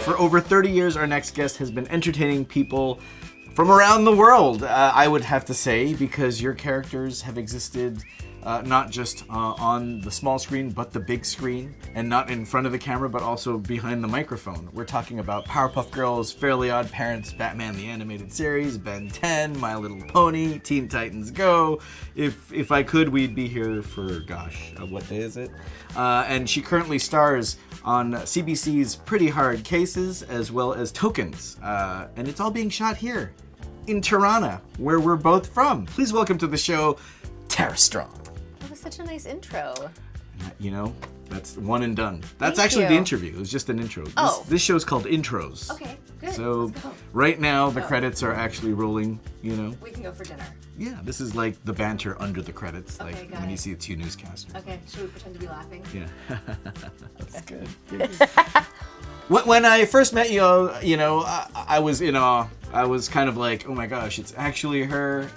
For over 30 years, our next guest has been entertaining people from around the world, I would have to say, because your characters have existed not just on the small screen, but the big screen, and not in front of the camera, but also behind the microphone. We're talking about Powerpuff Girls, Fairly Odd Parents, Batman the Animated Series, Ben 10, My Little Pony, Teen Titans Go. If I could, we'd be here for, gosh, what day is it? And she currently stars on CBC's Pretty Hard Cases, as well as Tokens. And it's all being shot here in Toronto, where we're both from. Please welcome to the show, Tara Strong. That was such a nice intro. You know, that's one and done. That's Thank actually you. the interview. It was just an intro. This show's called Intros. Okay, good. So Let's go. right now the credits are actually rolling, you know. We can go for dinner. Yeah, this is like the banter under the credits, Okay, like got when it. you see the two newscasters. Okay, should we pretend to be laughing? Yeah. That's good. When I first met you, you know, I was in awe. I was kind of like, oh my gosh, it's actually her.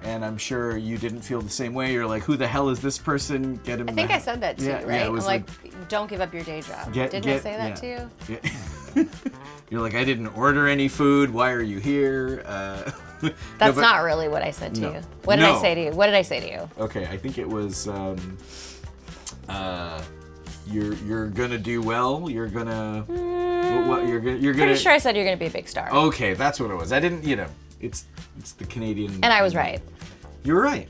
And I'm sure you didn't feel the same way. You're like, who the hell is this person? Get him. I think I said that too, Yeah, right? it I'm was like, don't give up your day job. Didn't I say that to you? Yeah. You're like, I didn't order any food. Why are you here? That's not really what I said to you. What did I say to you? What did I say to you? Okay, I think it was, you're gonna do well. You're gonna, you're gonna. Pretty sure I said you're gonna be a big star. Okay, that's what it was. I didn't, you know, it's the Canadian. And I was right. You're right.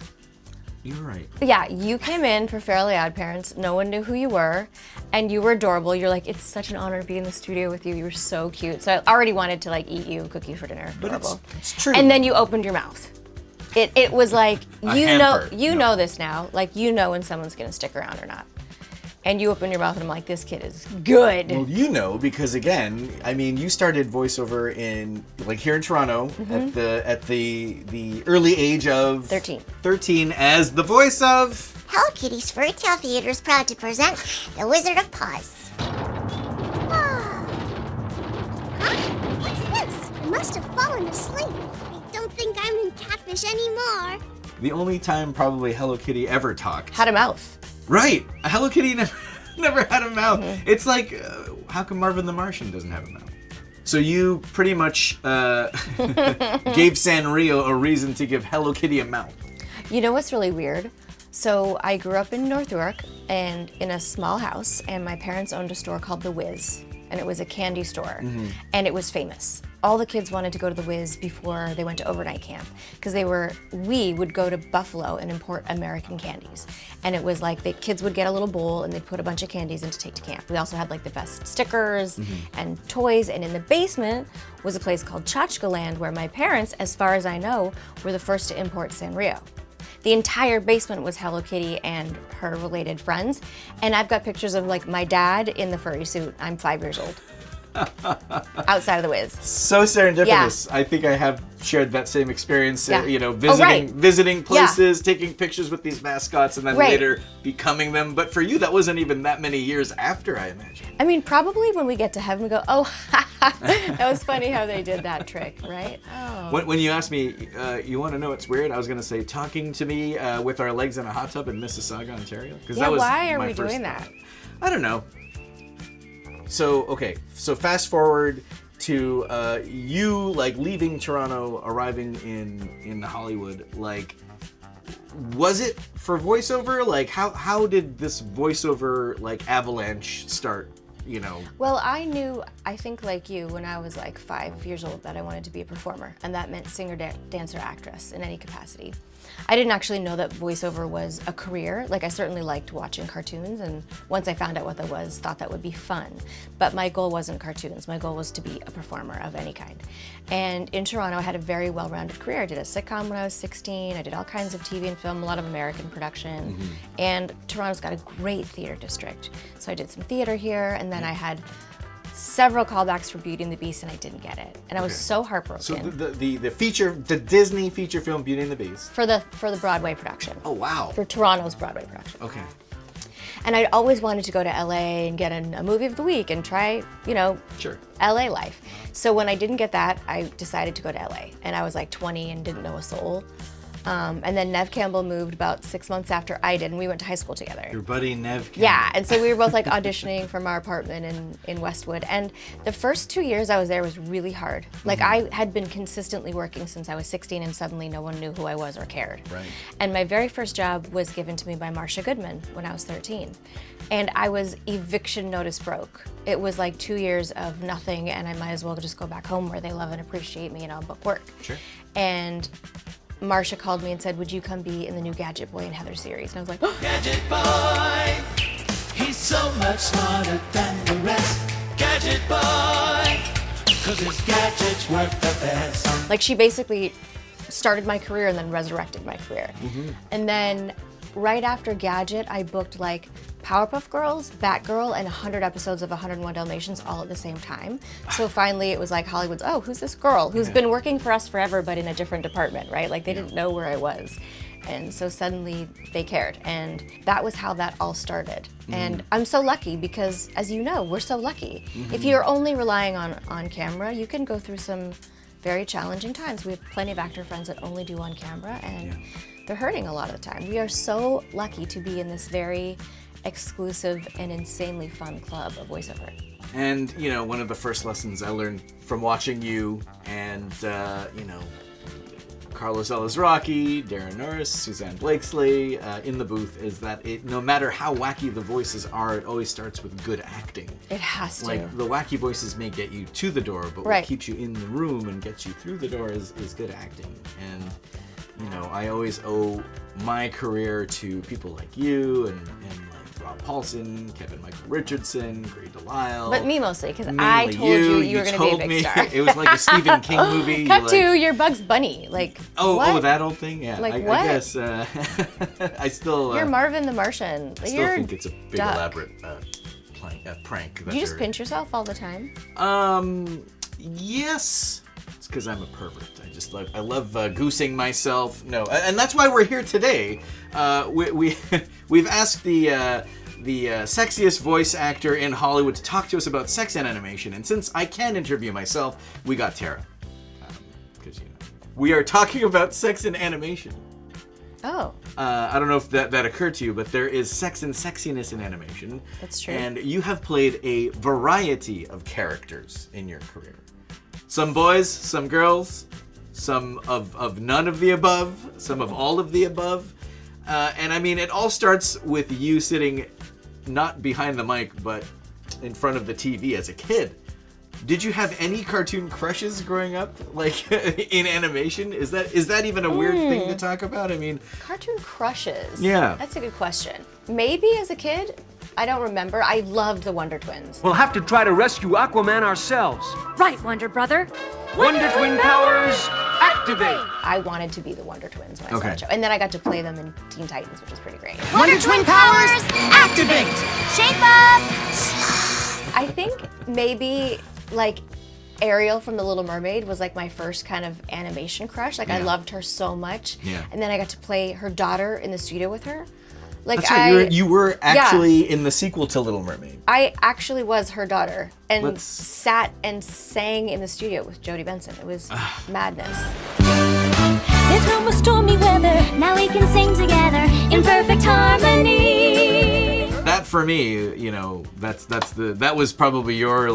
You're right. Yeah, you came in for Fairly Odd Parents. No one knew who you were, and you were adorable. You're like, it's such an honor to be in the studio with you. You were so cute. So I already wanted to like eat you a cookie for dinner. Adorable. But it's true. And then you opened your mouth. It was like, hamper. you know this now. Like, you know when someone's gonna stick around or not. And you open your mouth and I'm like, this kid is good. Well, you know, because again, I mean, you started voiceover in, like, here in Toronto at the early age of 13. 13 as the voice of. Hello Kitty's Fairy Tale Theater is proud to present The Wizard of Oz. Huh? What's this? I must have fallen asleep. I don't think I'm in Catfish anymore. The only time probably Hello Kitty ever talked. Had a mouth. Right. Hello Kitty never had a mouth. It's like, how come Marvin the Martian doesn't have a mouth? So you pretty much gave Sanrio a reason to give Hello Kitty a mouth. You know what's really weird? So I grew up in North York and in a small house, and my parents owned a store called The Wiz, and it was a candy store, and it was famous. All the kids wanted to go to The Wiz before they went to overnight camp, because we would go to Buffalo and import American candies. And it was like the kids would get a little bowl and they'd put a bunch of candies in to take to camp. We also had like the best stickers and toys, and in the basement was a place called Tchotchke Land, where my parents, as far as I know, were the first to import Sanrio. The entire basement was Hello Kitty and her related friends. And I've got pictures of like my dad in the furry suit. I'm 5 years old. Outside of The Wiz. So serendipitous. Yeah. I think I have shared that same experience, Yeah. you know, right. visiting places, taking pictures with these mascots, and then Right. later becoming them. But for you, that wasn't even that many years after, I imagine. I mean, probably when we get to heaven, we go, oh, that was funny how they did that trick, right? Oh. When you asked me, you want to know what's weird? I was going to say talking to me with our legs in a hot tub in Mississauga, Ontario. Yeah, that was why are my we first doing thought. that? I don't know. So fast forward to you like leaving Toronto, arriving in Hollywood. Like, was it for voiceover? Like, how did this voiceover like avalanche start? You know. Well, I knew, I think like you, when I was like 5 years old, that I wanted to be a performer, and that meant singer, dancer, actress in any capacity. I didn't actually know that voiceover was a career. Like, I certainly liked watching cartoons, and once I found out what that was, thought that would be fun. But my goal wasn't cartoons. My goal was to be a performer of any kind. And in Toronto, I had a very well-rounded career. I did a sitcom when I was 16. I did all kinds of TV and film, a lot of American production. And Toronto's got a great theater district. So I did some theater here, and then I had several callbacks for Beauty and the Beast, and I didn't get it. And I was so heartbroken. So the Disney feature film Beauty and the Beast. For the Broadway production. Oh wow. For Toronto's Broadway production. Okay. And I always wanted to go to LA and get a movie of the week and try, you know, Sure. LA life. So when I didn't get that, I decided to go to LA. And I was like 20 and didn't know a soul. And then Nev Campbell moved about 6 months after I did, and we went to high school together. Your buddy Nev Campbell. Yeah, and so we were both like auditioning from our apartment in Westwood. And the first 2 years I was there was really hard. Like I had been consistently working since I was 16, and suddenly no one knew who I was or cared. Right. And my very first job was given to me by Marcia Goodman when I was 13. And I was eviction notice broke. It was like 2 years of nothing, and I might as well just go back home where they love and appreciate me and I'll book work. Sure. And Marcia called me and said, would you come be in the new Gadget Boy and Heather series? And I was like, oh. Gadget Boy, he's so much smarter than the rest. Gadget Boy, 'cause his gadgets work the best. Like she basically started my career and then resurrected my career. And then right after Gadget, I booked like Powerpuff Girls, Batgirl, and 100 episodes of 101 Dalmatians all at the same time. So finally it was like Hollywood's, oh, who's this girl who's been working for us forever but in a different department, right? Like they didn't know where I was. And so suddenly they cared. And that was how that all started. And I'm so lucky because, as you know, we're so lucky. If you're only relying on camera, you can go through some very challenging times. We have plenty of actor friends that only do on camera, and they're hurting a lot of the time. We are so lucky to be in this very exclusive and insanely fun club of voiceover. And, you know, one of the first lessons I learned from watching you and, you know, Carlos Elizraki, Darren Norris, Suzanne Blakesley in the booth is that no matter how wacky the voices are, it always starts with good acting. It has to. Like, the wacky voices may get you to the door, but what keeps you in the room and gets you through the door is good acting. And, you know, I always owe my career to people like you and like Rob Paulson, Kevin Michael Richardson, Gray Delisle. But me mostly, because I told you were going to be a big star. It was like a Stephen King movie. Cut to your Bugs Bunny. Like, what? that old thing? Yeah. Like, I what? guess I still... You're Marvin the Martian. I still think it's a big elaborate prank. Do you just pinch yourself all the time? Yes. It's because I'm a pervert. I love goosing myself. No, and that's why we're here today. We've asked the sexiest voice actor in Hollywood to talk to us about sex and animation, and since I can interview myself, we got Tara. Because we are talking about sex and animation. Oh. I don't know if that occurred to you, but there is sex and sexiness in animation. That's true. And you have played a variety of characters in your career. Some boys, some girls, some of none of the above, some of all of the above. And I mean, it all starts with you sitting not behind the mic, but in front of the TV as a kid. Did you have any cartoon crushes growing up, like in animation? Is that even a weird thing to talk about? I mean, cartoon crushes. Yeah. That's a good question. Maybe as a kid, I don't remember. I loved the Wonder Twins. We'll have to try to rescue Aquaman ourselves. Right, Wonder Brother. Wonder Twin powers, activate! I wanted to be the Wonder Twins when I saw the show. And then I got to play them in Teen Titans, which was pretty great. Wonder Twin powers, activate! Shape up! I think maybe like Ariel from The Little Mermaid was like my first kind of animation crush. Like I loved her so much. Yeah. And then I got to play her daughter in the studio with her. Like that's right. You were actually in the sequel to Little Mermaid. I actually was her daughter and sat and sang in the studio with Jodie Benson. It was madness. There's no more stormy weather. Now we can sing together in perfect harmony. That for me, you know, that was probably your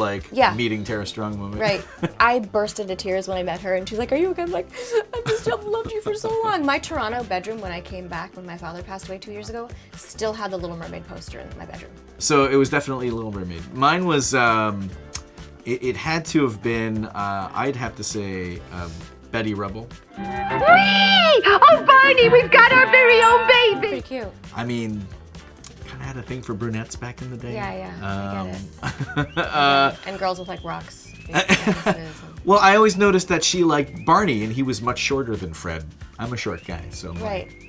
meeting Tara Strong moment. Right. I burst into tears when I met her, and she's like, "Are you okay?" I'm like, "I just have loved you for so long." My Toronto bedroom, when I came back when my father passed away 2 years ago, still had the Little Mermaid poster in my bedroom. So it was definitely Little Mermaid. Mine was, it had to have been, I'd have to say, Betty Rubble. Whee! Oh, Barney, we've got our very own baby. Pretty cute. I mean, kind of had a thing for brunettes back in the day. Yeah, I get it. And girls with like rocks. Well, I always noticed that she liked Barney, and he was much shorter than Fred. I'm a short guy, so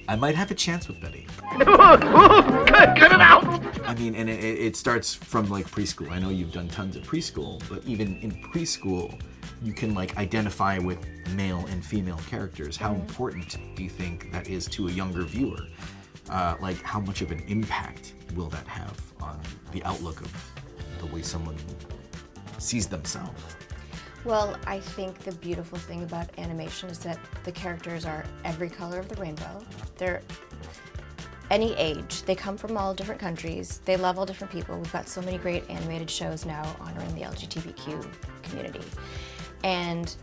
I might have a chance with Betty. Cut it out! I mean, and it starts from like preschool. I know you've done tons of preschool, but even in preschool, you can like identify with male and female characters. How important do you think that is to a younger viewer? Like, how much of an impact will that have on the outlook of the way someone sees themselves? Well, I think the beautiful thing about animation is that the characters are every color of the rainbow. They're any age. They come from all different countries. They love all different people. We've got so many great animated shows now honoring the LGBTQ community. And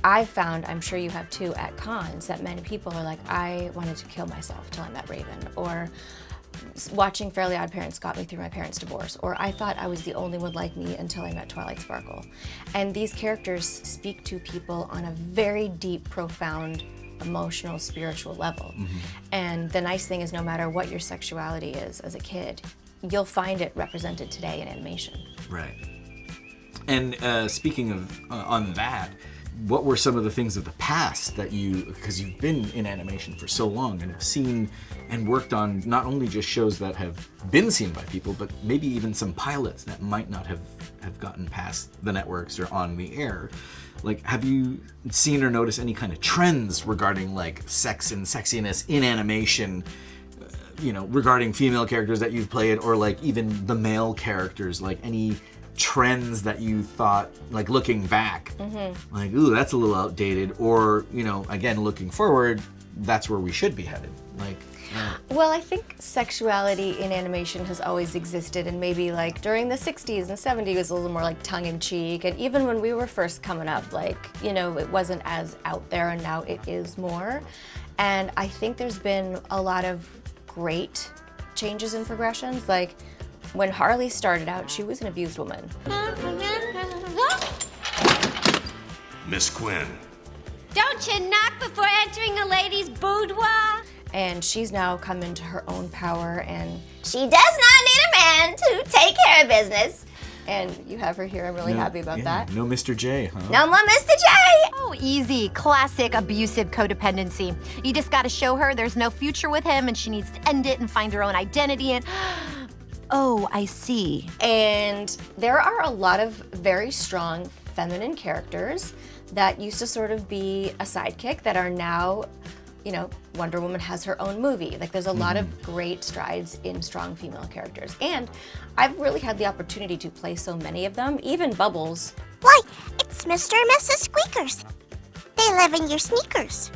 I've found, I'm sure you have too, at cons, that many people are like, I wanted to kill myself till I met Raven, or watching Fairly Odd Parents got me through my parents' divorce, or I thought I was the only one like me until I met Twilight Sparkle. And these characters speak to people on a very deep, profound, emotional, spiritual level. And the nice thing is no matter what your sexuality is as a kid, you'll find it represented today in animation. Right. And speaking of on that, what were some of the things of the past that because you've been in animation for so long and have seen and worked on not only just shows that have been seen by people, but maybe even some pilots that might not have gotten past the networks or on the air. Like, have you seen or noticed any kind of trends regarding like sex and sexiness in animation, regarding female characters that you've played, or like even the male characters, like any trends that you thought, like looking back, like, ooh, that's a little outdated, or, again, looking forward, that's where we should be headed? Like, Well, I think sexuality in animation has always existed, and maybe like during the 60s and 70s it was a little more like tongue-in-cheek, and even when we were first coming up, like, it wasn't as out there, and now it is more. And I think there's been a lot of great changes and progressions. Like, when Harley started out, she was an abused woman. Miss Quinn. Don't you knock before entering a lady's boudoir? And she's now come into her own power, and She does not need a man to take care of business. you have her here. I'm really happy about that. No Mr. J, huh? No more Mr. J. Oh, easy. Classic abusive codependency. You just gotta show her there's no future with him and she needs to end it and find her own identity and... Oh, I see. And there are a lot of very strong feminine characters that used to sort of be a sidekick that are now, Wonder Woman has her own movie. Like, there's a lot of great strides in strong female characters. And I've really had the opportunity to play so many of them, even Bubbles. Why, it's Mr. and Mrs. Squeakers. They live in your sneakers.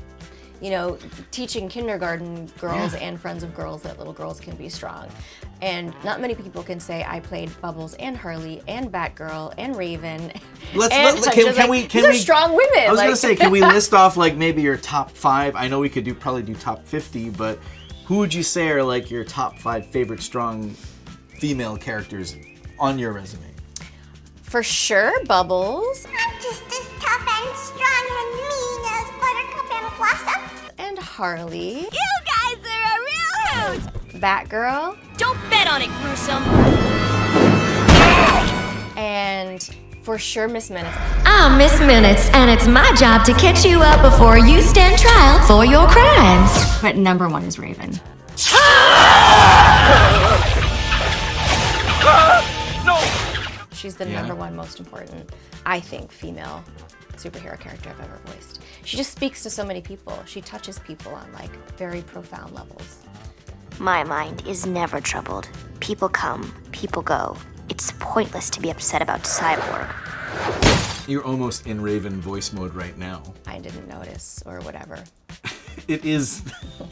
Teaching kindergarten girls and friends of girls that little girls can be strong. And not many people can say I played Bubbles and Harley and Batgirl and Raven. These are strong women. I was gonna say, can we list off like maybe your top 5? I know we could probably do top 50, but who would you say are like your top 5 favorite strong female characters on your resume? For sure, Bubbles. I'm just as tough and strong and mean as Buttercup and Blossom. And Harley. You guys are a real hoot. Batgirl. Don't bet on it, gruesome. And for sure, Miss Minutes. I'm Miss Minutes, and it's my job to catch you up before you stand trial for your crimes. But number 1 is Raven. She's the number 1 most important, I think, female superhero character I've ever voiced. She just speaks to so many people. She touches people on like very profound levels. My mind is never troubled. People come, people go. It's pointless to be upset about Cyborg. You're almost in Raven voice mode right now. I didn't notice, or whatever. It is.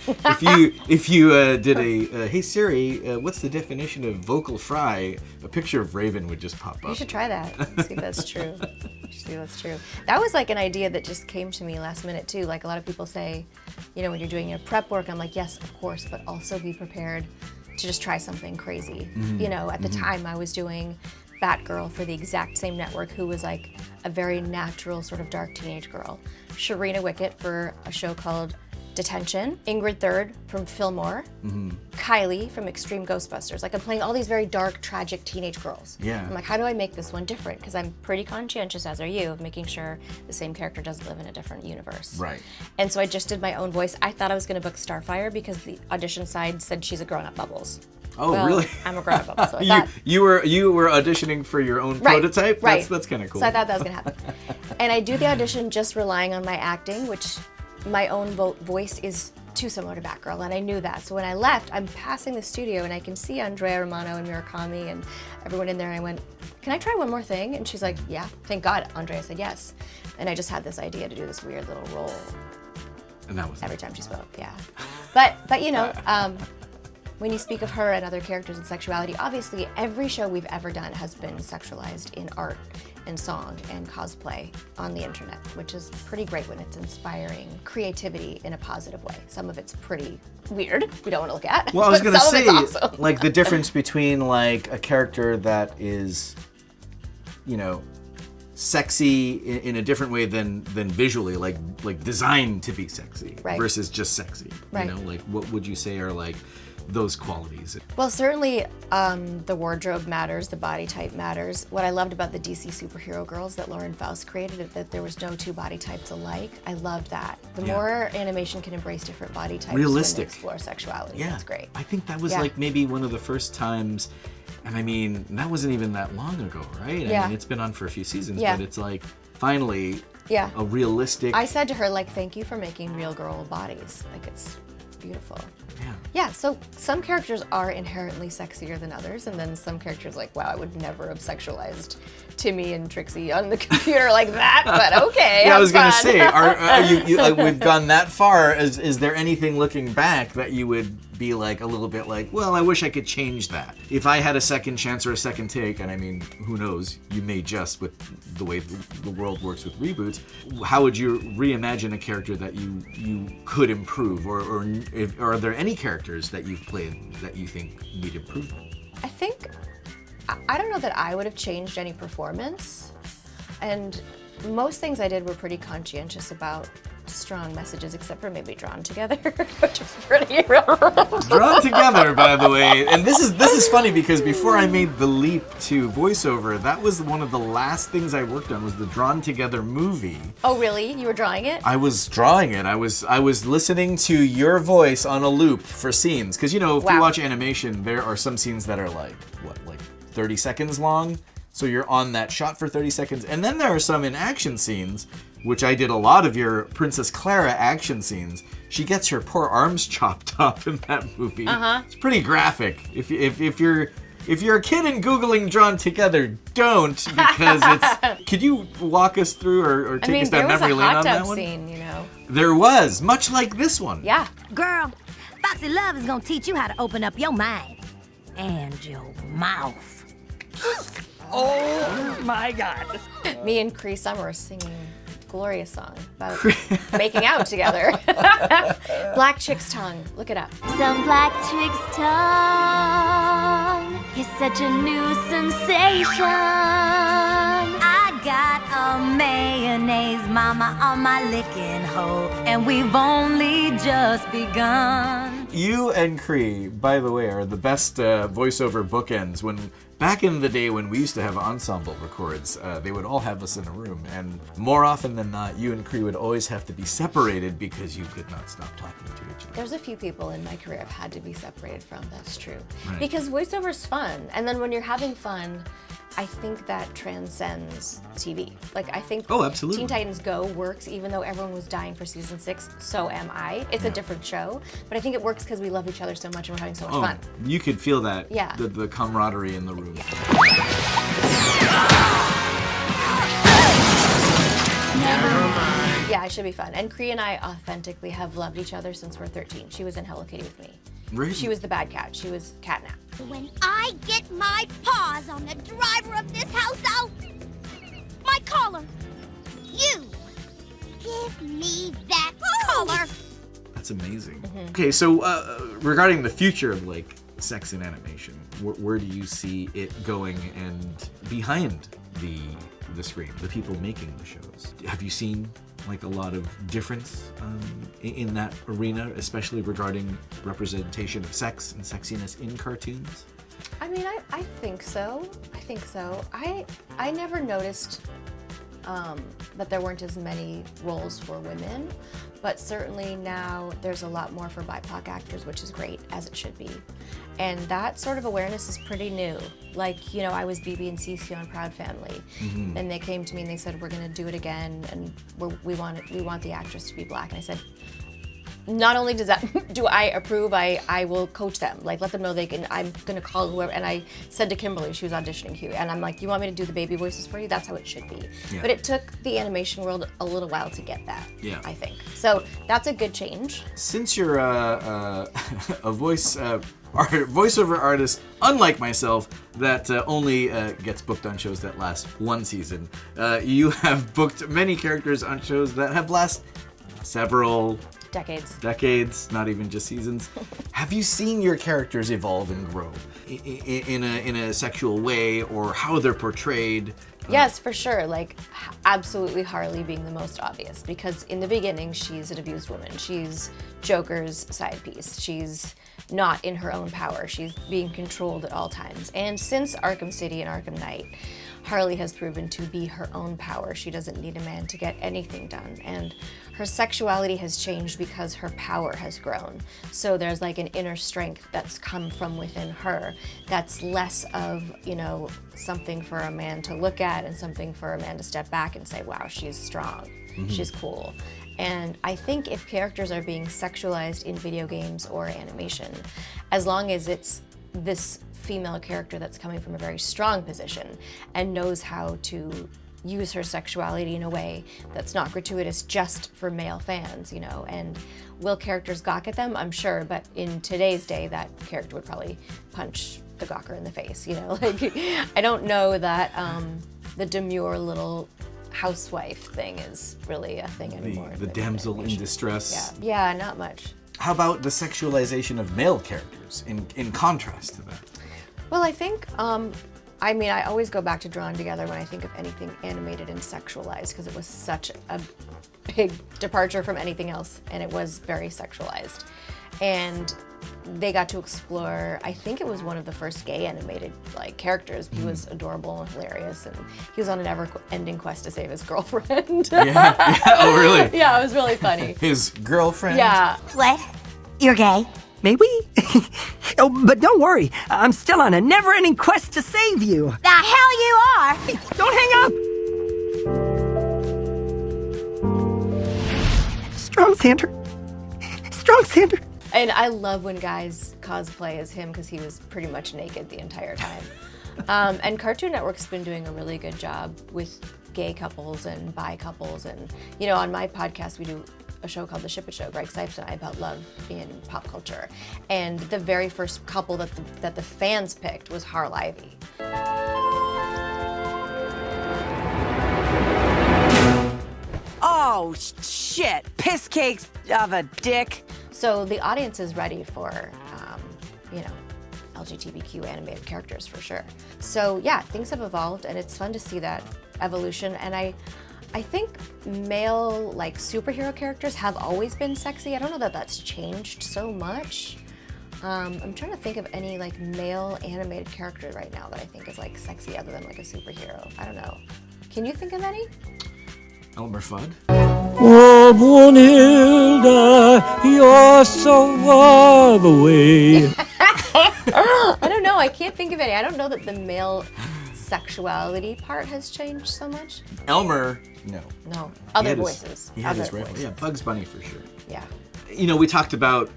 If you did a hey Siri, what's the definition of vocal fry? A picture of Raven would just pop up. You should try that. See if that's true. See if that's true. That was like an idea that just came to me last minute too. Like a lot of people say, when you're doing your prep work, I'm like, yes, of course, but also be prepared to just try something crazy. At the time I was doing Batgirl for the exact same network, who was like a very natural sort of dark teenage girl. Sharina Wickett for a show called Detention, Ingrid Third from Fillmore, Kylie from Extreme Ghostbusters. Like, I'm playing all these very dark, tragic teenage girls. Yeah. I'm like, how do I make this one different? Because I'm pretty conscientious, as are you, of making sure the same character doesn't live in a different universe. Right. And so I just did my own voice. I thought I was going to book Starfire because the audition side said she's a grown-up Bubbles. Oh, well, really? I'm a grown-up Bubbles. So I thought, you were auditioning for your own prototype? Right. That's kind of cool. So I thought that was going to happen. And I do the audition just relying on my acting, which my own voice is too similar to Batgirl, and I knew that. So when I left, I'm passing the studio, and I can see Andrea Romano and Murakami and everyone in there, and I went, can I try one more thing? And she's like, yeah, thank God Andrea said yes. And I just had this idea to do this weird little role. And that was every time she spoke, yeah. But you know, when you speak of her and other characters and sexuality, obviously every show we've ever done has been sexualized in art and song and cosplay on the internet, which is pretty great when it's inspiring creativity in a positive way. Some of it's pretty weird, we don't want to look at. Well, I was gonna say, awesome. like the difference between like a character that is, you know, sexy in a different way than visually, like designed to be sexy, right, versus just sexy. Right. You know, like what would you say are like those qualities? Well, certainly the wardrobe matters, the body type matters. What I loved about the DC superhero girls that Lauren Faust created is that there was no two body types alike. I loved that. The more animation can embrace different body types, realistic, when they explore sexuality. Yeah, that's great. I think that was like maybe one of the first times, and I mean that wasn't even that long ago, right? I mean, it's been on for a few seasons, but it's like finally a realistic. I said to her, like, thank you for making real girl bodies. Like, it's beautiful. Yeah, so some characters are inherently sexier than others, and then some characters like, wow, I would never have sexualized Timmy and Trixie on the computer like that, but okay. Yeah, I was gonna say, are you like, we've gone that far? Is there anything looking back that you would be like a little bit like, well, I wish I could change that. If I had a second chance or a second take, and I mean, who knows, you may just with the way the world works with reboots, how would you reimagine a character that you could improve, or are there any characters that you've played that you think need improvement? I think, I don't know that I would have changed any performance, and most things I did were pretty conscientious about strong messages, except for maybe Drawn Together, which is pretty Drawn Together, by the way, and this is funny because before I made the leap to voiceover, that was one of the last things I worked on, was the Drawn Together movie. Oh really? You were drawing it? I was drawing it. I was listening to your voice on a loop for scenes, because you know, if you watch animation, there are some scenes that are like 30 seconds long. So you're on that shot for 30 seconds. And then there are some in action scenes, which I did a lot of your Princess Clara action scenes. She gets her poor arms chopped off in that movie. It's pretty graphic. If you're a kid and Googling Drawn Together, don't, because it's... Could you walk us through or take us down memory lane on that one? There was a hot tub scene, you know. There was, much like this one. Yeah. Girl, Foxy Love is gonna teach you how to open up your mind and your mouth. Oh my God. Me and Cree Summer singing a glorious song about making out together. Black Chick's Tongue, look it up. Some black chick's tongue is such a new sensation. I got a mayonnaise mama on my licking hoe, and we've only just begun. You and Cree, by the way, are the best voiceover bookends. When back in the day when we used to have ensemble records, they would all have us in a room, and more often than not, you and Cree would always have to be separated because you could not stop talking to each other. There's a few people in my career I've had to be separated from, that's true. Right. Because voiceover's fun, and then when you're having fun, I think that transcends TV. Like, I think absolutely. Teen Titans Go works even though everyone was dying for season 6, so am I. It's a different show, but I think it works because we love each other so much and we're having so much fun. You could feel that, yeah. the camaraderie in the room. Yeah, it should be fun. And Cree and I authentically have loved each other since we're 13. She was in Hello Kitty with me. Really? She was the bad cat. She was Catnap. When I get my paws on the driver of this house, my collar. You give me that collar. That's amazing. Okay, so regarding the future of like sex in animation, where do you see it going, and behind the screen, the people making the shows? Have you seen like a lot of difference in that arena, especially regarding representation of sex and sexiness in cartoons? I mean, I think so. I think so. I never noticed that there weren't as many roles for women, but certainly now there's a lot more for BIPOC actors, which is great, as it should be. And that sort of awareness is pretty new. Like, you know, I was BB and Cece on Proud Family, and they came to me and they said, we're gonna do it again, and we want the actress to be black. And I said, not only do I approve, I will coach them, like let them know they can. I'm gonna call whoever. And I said to Kimberly, she was auditioning Hugh, and I'm like, you want me to do the baby voices for you? That's how it should be. Yeah. But it took the animation world a little while to get that. Yeah. I think so. That's a good change. Since you're a voiceover artist, unlike myself, that only gets booked on shows that last one season, you have booked many characters on shows that have lasted several decades, not even just seasons. Have you seen your characters evolve and grow in a sexual way, or how they're portrayed? Yes, for sure. Like, absolutely Harley being the most obvious, because in the beginning, she's an abused woman. She's Joker's side piece. She's not in her own power. She's being controlled at all times. And since Arkham City and Arkham Knight, Harley has proven to be her own power. She doesn't need a man to get anything done. And her sexuality has changed because her power has grown. So there's like an inner strength that's come from within her that's less of, you know, something for a man to look at and something for a man to step back and say, wow, she's strong, she's cool. And I think if characters are being sexualized in video games or animation, as long as it's this female character that's coming from a very strong position and knows how to use her sexuality in a way that's not gratuitous just for male fans, you know, and will characters gawk at them? I'm sure, but in today's day, that character would probably punch the gawker in the face, you know? Like, I don't know that the demure little housewife thing is really a thing anymore. The damsel in distress. Yeah, not much. How about the sexualization of male characters in contrast to that? Well, I think, I mean, I always go back to Drawn Together when I think of anything animated and sexualized, because it was such a big departure from anything else, and it was very sexualized. And they got to explore, I think it was one of the first gay animated like characters. He was adorable and hilarious, and he was on an ever-ending quest to save his girlfriend. Yeah. Oh, really? Yeah, it was really funny. His girlfriend? Yeah. What? You're gay? Maybe? Oh, but don't worry. I'm still on a never-ending quest to save you. The hell you are! Hey, don't hang up! Strong Sander. Strong Sander. And I love when guys cosplay as him, because he was pretty much naked the entire time. And Cartoon Network's been doing a really good job with gay couples and bi couples. And, you know, on my podcast, we do a show called The Ship It Show, Greg Sipes and I, about love in pop culture. And the very first couple that the fans picked was Harl Ivy. Oh, shit. Piss cakes of a dick. So the audience is ready for, you know, LGBTQ animated characters for sure. So yeah, things have evolved, and it's fun to see that evolution. And I think male like superhero characters have always been sexy. I don't know that that's changed so much. I'm trying to think of any like male animated character right now that I think is like sexy other than like a superhero. I don't know. Can you think of any? Elmer Fudd. Oh, Brunhilde, you're so far away. I don't know. I can't think of any. I don't know that the male sexuality part has changed so much. Elmer, no. No. Other voices. He had his Other rival. voices. Yeah, Bugs Bunny for sure. Yeah. You know, we talked about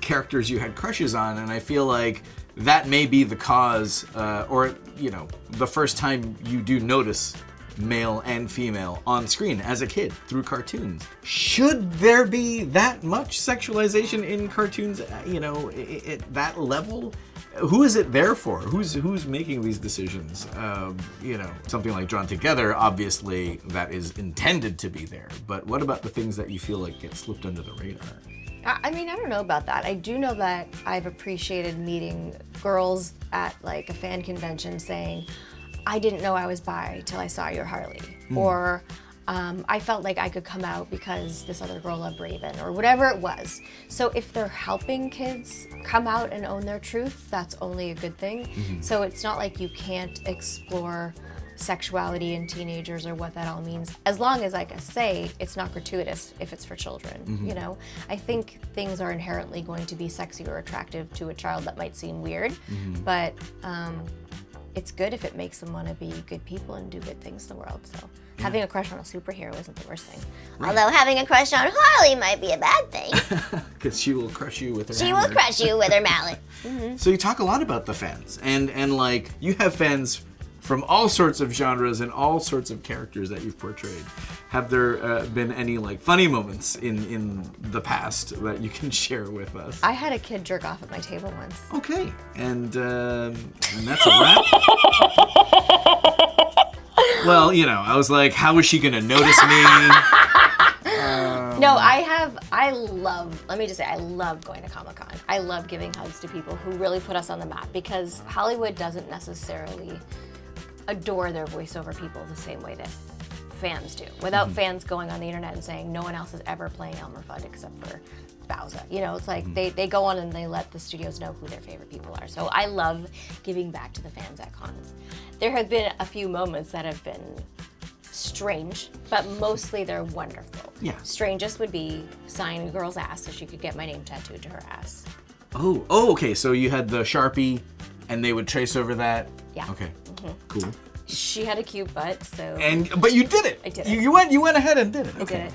characters you had crushes on, and I feel like that may be the cause, or, you know, the first time you do notice male and female on screen as a kid through cartoons. Should there be that much sexualization in cartoons, you know, at that level? Who is it there for? Who's making these decisions? You know, something like Drawn Together, obviously that is intended to be there, but what about the things that you feel like get slipped under the radar? I mean, I don't know about that. I do know that I've appreciated meeting girls at like a fan convention saying, I didn't know I was bi till I saw your Harley. Or I felt like I could come out because this other girl loved Raven, or whatever it was. So if they're helping kids come out and own their truth, that's only a good thing. So it's not like you can't explore sexuality in teenagers or what that all means, as long as, like I say, it's not gratuitous if it's for children, you know? I think things are inherently going to be sexy or attractive to a child that might seem weird, but it's good if it makes them want to be good people and do good things in the world. So Having a crush on a superhero isn't the worst thing. Right. Although having a crush on Harley might be a bad thing. Because she will crush you with her She hammer. will crush you with her mallet. So you talk a lot about the fans, and like you have fans from all sorts of genres and all sorts of characters that you've portrayed. Have there been any like funny moments in the past that you can share with us? I had a kid jerk off at my table once. Okay, and that's a wrap. Well, you know, I was like, how is she gonna notice me? No, let me just say, I love going to Comic-Con. I love giving hugs to people who really put us on the map because Hollywood doesn't necessarily adore their voiceover people the same way that fans do. Without fans going on the internet and saying no one else is ever playing Elmer Fudd except for Bauza. You know, it's like they go on and they let the studios know who their favorite people are. So I love giving back to the fans at cons. There have been a few moments that have been strange, but mostly they're wonderful. Yeah. Strangest would be signing a girl's ass so she could get my name tattooed to her ass. Oh, okay. So you had the Sharpie, and they would trace over that. Yeah. Okay. Cool. She had a cute butt, so. But you did it. I did it. You went ahead and did it. I did it.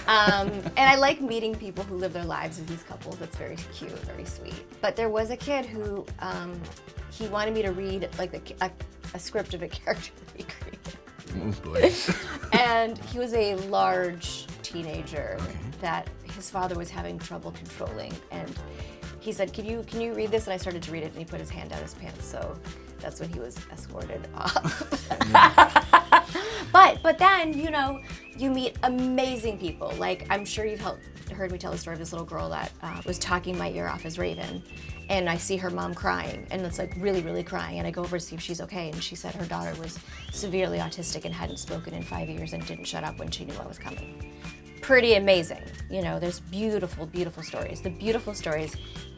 And I like meeting people who live their lives as these couples. That's very cute, very sweet. But there was a kid who he wanted me to read like a script of a character that he created. Oh boy. And he was a large teenager that his father was having trouble controlling, and he said, "Can you read this?" And I started to read it, and he put his hand down his pants. So that's when he was escorted off. But then, you know, you meet amazing people. Like, I'm sure you've heard me tell the story of this little girl that was talking my ear off as Raven. And I see her mom crying, and it's like really, really crying. And I go over to see if she's okay. And she said her daughter was severely autistic and hadn't spoken in 5 years and didn't shut up when she knew I was coming. Pretty amazing. You know, there's beautiful, beautiful stories. The beautiful stories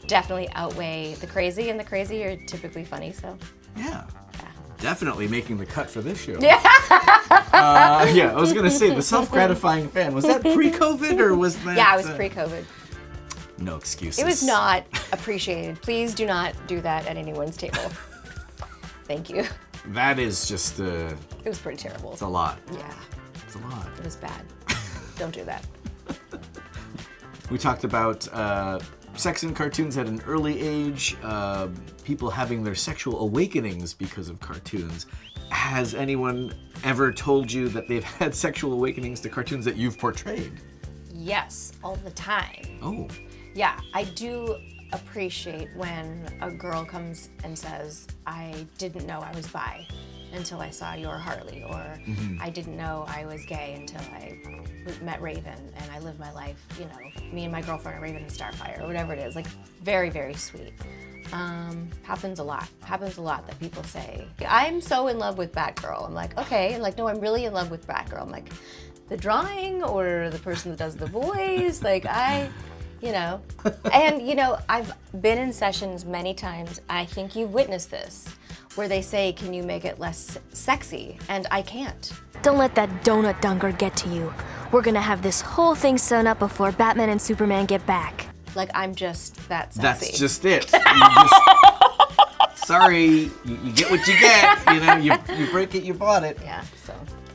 definitely outweigh the crazy, and the crazy are typically funny, so. Yeah. Definitely making the cut for this show. Yeah. I was gonna say the self-gratifying fan. Was that pre-COVID or was that? Yeah, it was pre-COVID. No excuses. It was not appreciated. Please do not do that at anyone's table. Thank you. That is just. It was pretty terrible. It's a lot. Yeah. It's a lot. It was bad. Don't do that. We talked about sex in cartoons at an early age, people having their sexual awakenings because of cartoons. Has anyone ever told you that they've had sexual awakenings to cartoons that you've portrayed? Yes, all the time. Oh. Yeah, I do appreciate when a girl comes and says, I didn't know I was bi until I saw your Harley, or I didn't know I was gay until I met Raven and I lived my life, you know, me and my girlfriend are Raven and Starfire, or whatever it is. Like, very, very sweet. Happens a lot that people say, I'm so in love with Batgirl. I'm like, okay. And like, no, I'm really in love with Batgirl. I'm like, the drawing or the person that does the voice? Like, you know. And, you know, I've been in sessions many times, I think you've witnessed this, where they say, can you make it less sexy? And I can't. Don't let that donut dunker get to you. We're gonna have this whole thing sewn up before Batman and Superman get back. Like, I'm just that sexy. That's just it. Sorry, you get what you get. You know, you break it, you bought it. Yeah, so.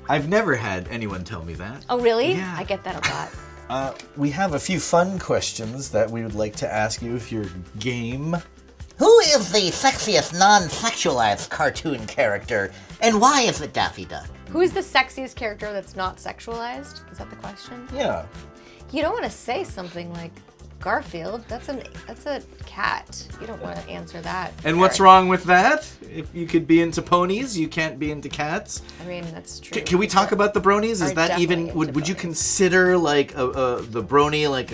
I've never had anyone tell me that. Oh, really? Yeah. I get that a lot. We have a few fun questions that we would like to ask you if you're game. Who is the sexiest non-sexualized cartoon character, and why is it Daffy Duck? Who is the sexiest character that's not sexualized? Is that the question? Yeah. You don't want to say something like Garfield. That's a cat. You don't want to answer that. And what's wrong with that? If you could be into ponies, you can't be into cats. I mean, that's true. Can we talk about the bronies? Is that even would you consider like the brony like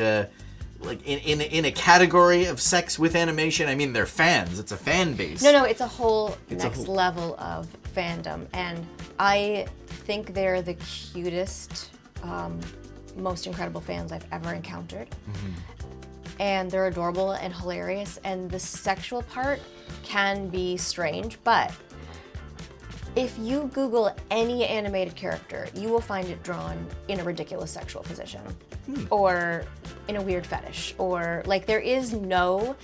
in a category of sex with animation? I mean, they're fans. It's a fan base. No, it's a whole next level of fandom, and I think they're the cutest, most incredible fans I've ever encountered. And they're adorable and hilarious, and the sexual part can be strange, but if you Google any animated character, you will find it drawn in a ridiculous sexual position, or in a weird fetish, or like there is no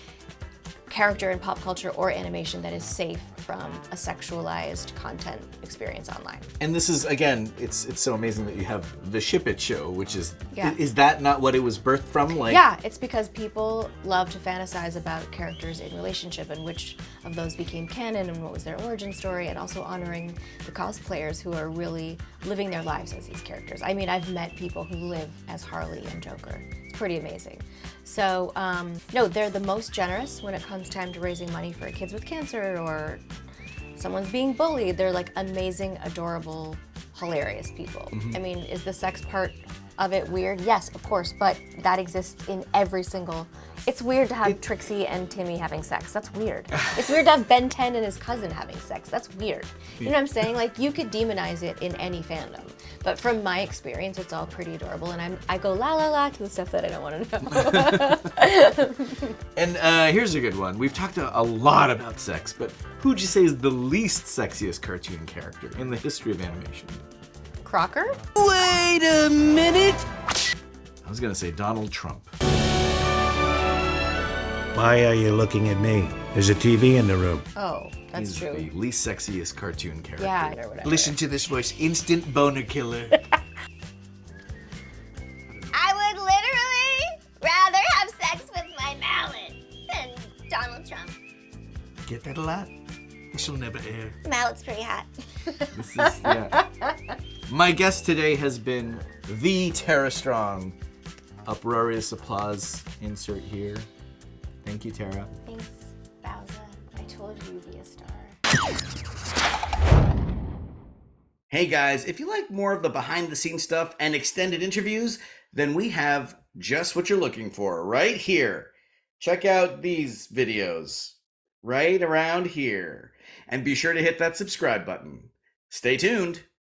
character in pop culture or animation that is safe from a sexualized content experience online. And this is, again, it's so amazing that you have the Ship It show, which is, Yeah. is that not what it was birthed from? Like, Yeah, it's because people love to fantasize about characters in relationship and which of those became canon and what was their origin story, and also honoring the cosplayers who are really living their lives as these characters. I mean, I've met people who live as Harley and Joker. It's pretty amazing. So, no, they're the most generous when it comes time to raising money for kids with cancer or someone's being bullied. They're like amazing, adorable, hilarious people. I mean, is the sex part of it weird? Yes, of course, but that exists in every single... It's weird to have Trixie and Timmy having sex. That's weird. It's weird to have Ben 10 and his cousin having sex. That's weird. You know what I'm saying? Like, you could demonize it in any fandom. But from my experience, it's all pretty adorable, and I go la la la to the stuff that I don't want to know. And here's a good one. We've talked a lot about sex, but who'd you say is the least sexiest cartoon character in the history of animation? Crocker? Wait a minute! I was gonna say Donald Trump. Why are you looking at me? There's a TV in the room. Oh, that's He's true. the least sexiest cartoon character. Yeah, or whatever. Listen to this voice. Instant boner killer. I would literally rather have sex with my mallet than Donald Trump. Get that a lot? This'll never air. Mallet's pretty hot. This is, yeah. My guest today has been the Tara Strong. Uproarious applause insert here. Thank you, Tara. Thanks, Bauza. I told you you'd be a star. Hey guys, if you like more of the behind the scenes stuff and extended interviews, then we have just what you're looking for right here. Check out these videos right around here. And be sure to hit that subscribe button. Stay tuned.